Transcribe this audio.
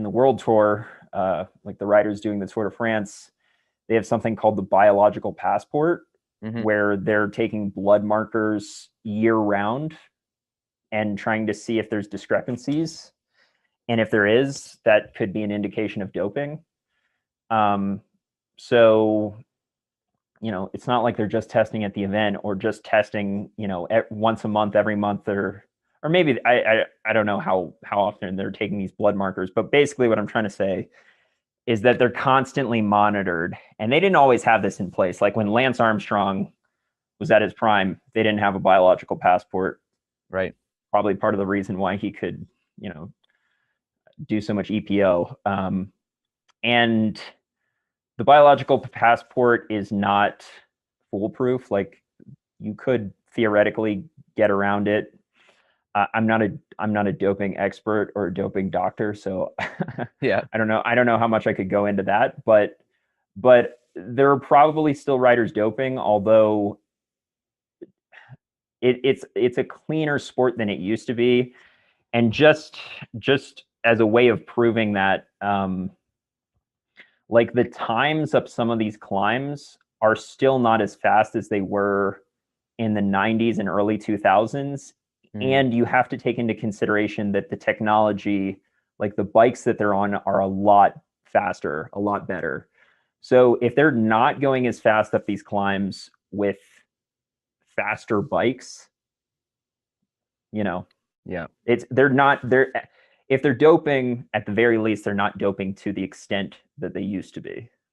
the World Tour, like the riders doing the Tour de France, they have something called the biological passport, Hmm. where they're taking blood markers year round and trying to see if there's discrepancies. And if there is, that could be an indication of doping. Um, so, it's not like they're just testing at the event or just testing, once a month, every month, or maybe I don't know how often they're taking these blood markers. But basically, what I'm trying to say is that they're constantly monitored, and they didn't always have this in place. Like when Lance Armstrong was at his prime, they didn't have a biological passport. Right. Probably part of the reason why he could, do so much EPO. And the biological passport is not foolproof. Like you could theoretically get around it. I'm not a doping expert or a doping doctor, so Yeah. I don't know how much I could go into that, but there are probably still riders doping, although it's a cleaner sport than it used to be. And just as a way of proving that, like the times of some of these climbs are still not as fast as they were in the 90s and early 2000s. Mm. And you have to take into consideration that the technology, like the bikes that they're on, are a lot faster, a lot better. So if they're not going as fast up these climbs with faster bikes, you know, Yeah. they're if they're doping, at the very least, they're not doping to the extent that they used to be.